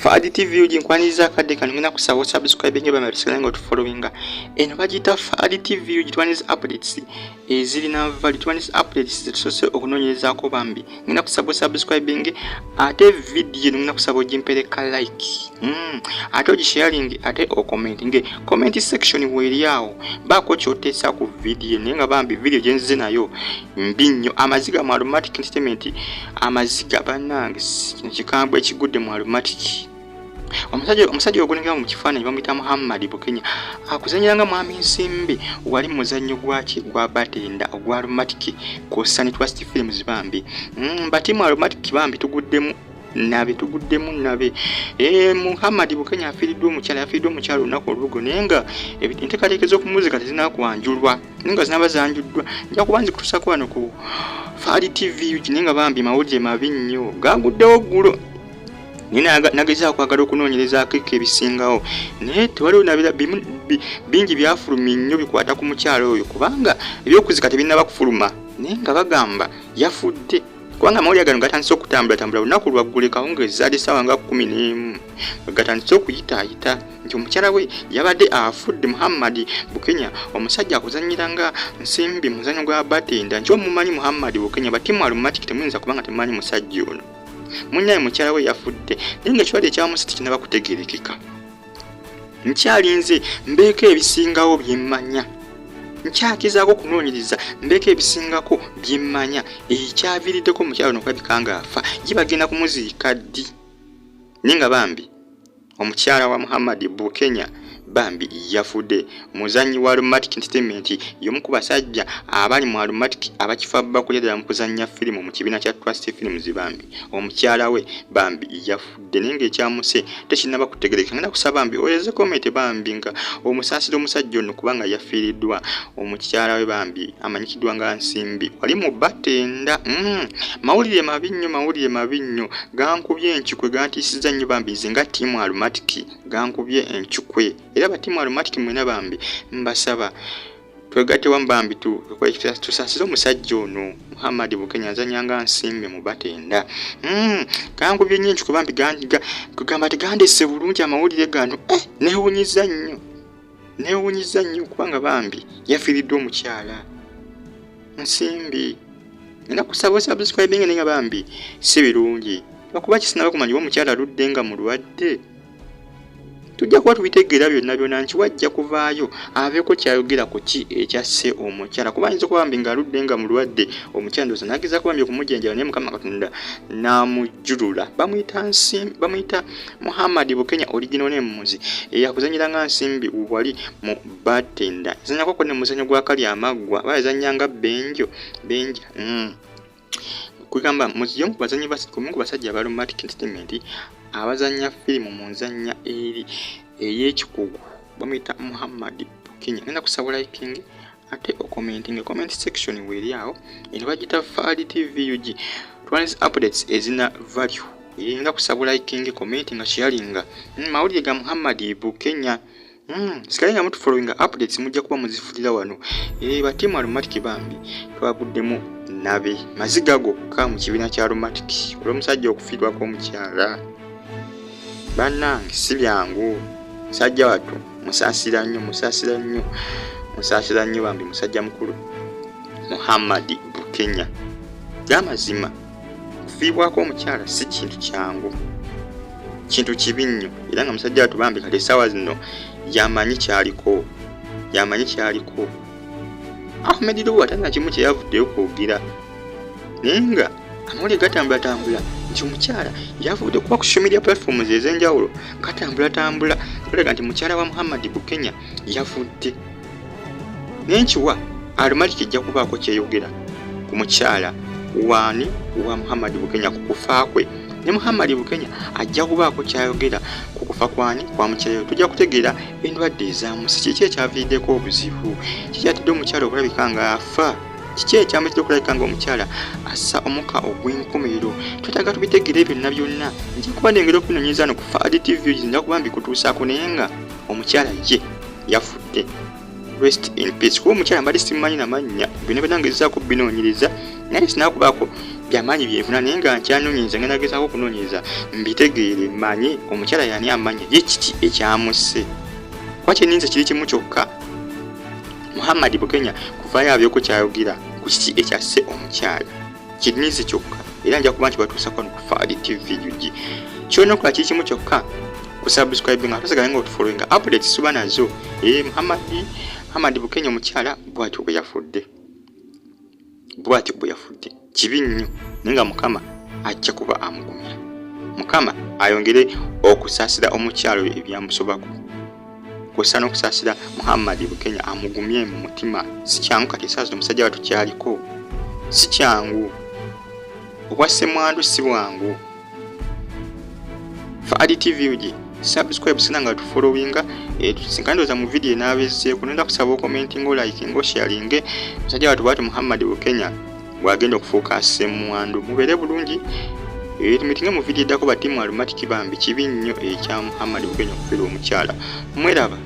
Fadi TV ujinkwaniza kade kanungina kusaba subscribe nyo bamabisikana ngo tufollowinga eno bagita Fadi TV ujitwaniza updates ezili na value twaniza updates zetusose okunonyereza ko Bambi ngina kusaba subscribing ate video ngina kusaba ojimpeleka like ate ogisharing ate o comment section weri yawo bako kyotesa ku video nenga Bambi video jenze nayo mbinyo Amaziga mu Aromatic entertainment Amaziga banange kikambwe Kiguddemu Aromatic omusajja ogunenga mu kifaananyi bamuyita Bukennya akuzanyiranga mwami Nsimbi wali muzannyo gwaki gwa batenda ogwa Aromatic ku Sun Trust Films Bambi batimu Aromatic Bambi tuguddemu nabe Bukennya afiiriddwa omukyala olunaku olugo nenga enteekateeka ku muzika tezinakwanjulwa nenga zinabazanjuddwa nja kuba nzikutusako wano ku Fadi TV nenga Bambi mawulire mabi nnyo gaguddewo ggulo nina nageza kwagala okunoonyereza keke ebisingawo naye tewaliwo nabira bingi byafulumya nnyo bikwata ku mukyalo oyo kubanga ebyokuzika tebinaba kufuluma naye nga bagamba yafudde kubanga amawulire gano gatandise okutambula olunaku lwaggule kawungeezi adi ssaawa nga 11 gatandise okuyitaayita nti omukyala we yabadde afudde Bukennya omusajja akuzanyiranga Nsimbi muzannyo gwa batenda nti omumanyi Bukennya batimu Aromatic temuyinza kubanga temumanyi musajja ono munyaye mukyala we yafudde nenga ekirwadde ekyamusiti kinaba kutegerekeka nkyalinze mbeeko ebisingawo byemmanya nkyakizaako kunoonyereza mbeeko ebisingako byemmanya ekyaviiriddeko omukyala ono okulabika nga afa ye bagenda kumuziika ddi nenga Bambi omukyala wa Bukennya Bambi yafudde muzannyi wa Aromatic entertainment y'omu ku basajja abali mu Aromatic abakifa bakulyera mu kuzannya firimu mu kibiina kya Trust Films Bambi omukyala we Bambi yafudde nenga ekyamuse tekinaba kutegerekeka ngenda kusaba Bambi oyeze comment Bambi nga omusaasira omusajja ono kubanga yafiiriddwa omukyala we Bambi amanyikiddwa nga Nsimbi wali mu batenda mawulire mabi nnyo gankubye enkikwe gantiisizza nnyo Bambi nze nga tiimu Aromatic gankubye enkikwe era batimu Aromatic mwena Bambi mbasaba twegatte wamu Bambi tusaasire omusajja ono Bukennya azanyanga Nsimbi mu batenda gankubye nnyo enkikwe Bambi kugamba tegandese bulungi amawulire gano neewunyiza nnyo kubanga Bambi yafiiriddwa omukyala Nsimbi ngenda kusaba subscribing nenga Bambi si birungi lwakuba kisinaba kumanya omukyala aludde nga mulwadde tujja kuba tubitegeera byonna nti wajja kuvaayo abeeko kyayogera ku ki ekyasse omukyala kuba ayinza kuba Bambi ng'aludde nga mulwadde omukyala ndowooza n'agezaako Bambi okumujjanjaba naye Mukama Katonda n'amujjulula bamuyita Bukennya original namemuzi eyakuzanyiranga Nsimbi wali mu batenda yazanyako ne muzannyo gwa kali amaggwa bayazannyanga benja kugamba muziyo mu bazanyi ku basajja aba Aromatic entertainment abazanya firimu mu nzanya ey'ekikugu bamuyita Bukennya ngenda kusaba liking ate comment section weri awo eno bagita Fadi TV twaniza updates ezina value ngenda kusaba liking commenting nga sharing mawulire ga Bukennya sikalinga mutu following updates mujja kuba muzifulira wano batimu Aromatic Bambi twaguddemu Nabbe Maziga Goka mu kibiina kya Aromatic olw'omusajja okufiirwako omukyala bannange si byangu musajja wattu musaasira nnyo Bambi musajja mukulu Bukennya gy'amazima okufiibwako omukyala si kintu kyangu kintu kibi nnyo era nga musajja wattu Bambi kale essaawa zino yamanyi kyaliko Ahmed Luwa tana kimu kye yavuddeyo kwogera nenga amawulire gatambula nti omukyala yavudde kuba ku social media platforms ez'enjawulo gatambula olaga nti mukyala wa Bukennya yavudde nenkiwa Aromatic ejja kubaako kyeyogera ku mukyala wa Bukennya ku kufa kwe ne Bukennya ajja kubaako kyayogera ku kufa kwa mukyala tujja kutegeera endwadde ezaamusi kiki ekyaviiriddeko obuzibu kikyatidde omukyala okulabika nga afa kiki ekyamutidde okulabika nga omukyala assa omuka ogw'enkomerero twetaaga tubitegeere byonna nja kuba nengera okunoonyereza no ku Fadi TV nja kuba mbikutuusaako naye nga omukyala ye yafudde rest in peace kuba omukyala mbadde simumanyi namannya bino nangezaako binoonyereza naye sinakubaako byamaanyi byefuna naye nga nkyanoonyeza ngenda gezaako okunoonyeza mbitegeere manye omukyala yani amanya ye kiti ekyamusse kuba kyeninza kiri kimu kyokka Muhammad Bukennya kuvaayo abyeko kyayogera ku kiti ekyasse omukyala kininze kyokka era nja kuba nti batuusa kwano ku Faadi TV yugi kyona okola kiri kimu kyokka kusubscribe nga tosagala nga otufollowinga updates suba nazo Muhammad Bukennya omukyala bw'atyo bwe yafudde kibi nnyo naye nga Mukama ajja kuba amugumya Mukama ayongere okusaasira omukyalo ebyamusobako kusa n'okusaasira Muhammad Bukennya amugumye mu mutima si kyangu kati esaazi omusajja batukyaliko si kyangu obwasse mwandu si bwangu Faadi TV yugi subscribe sina nga tufollowinga tusinkandoza mu video enaabezzeeko nenda kusaba okomenti like sharing musajja watu bwati Muhammad Bukennya bwagenda okufuuka assemwandu mubeere bulungi tumitinge mu video eddako batimu Aromatic Bambi kibi nnyo ekya Muhammad Bukennya okufiirwa omukyala mweraba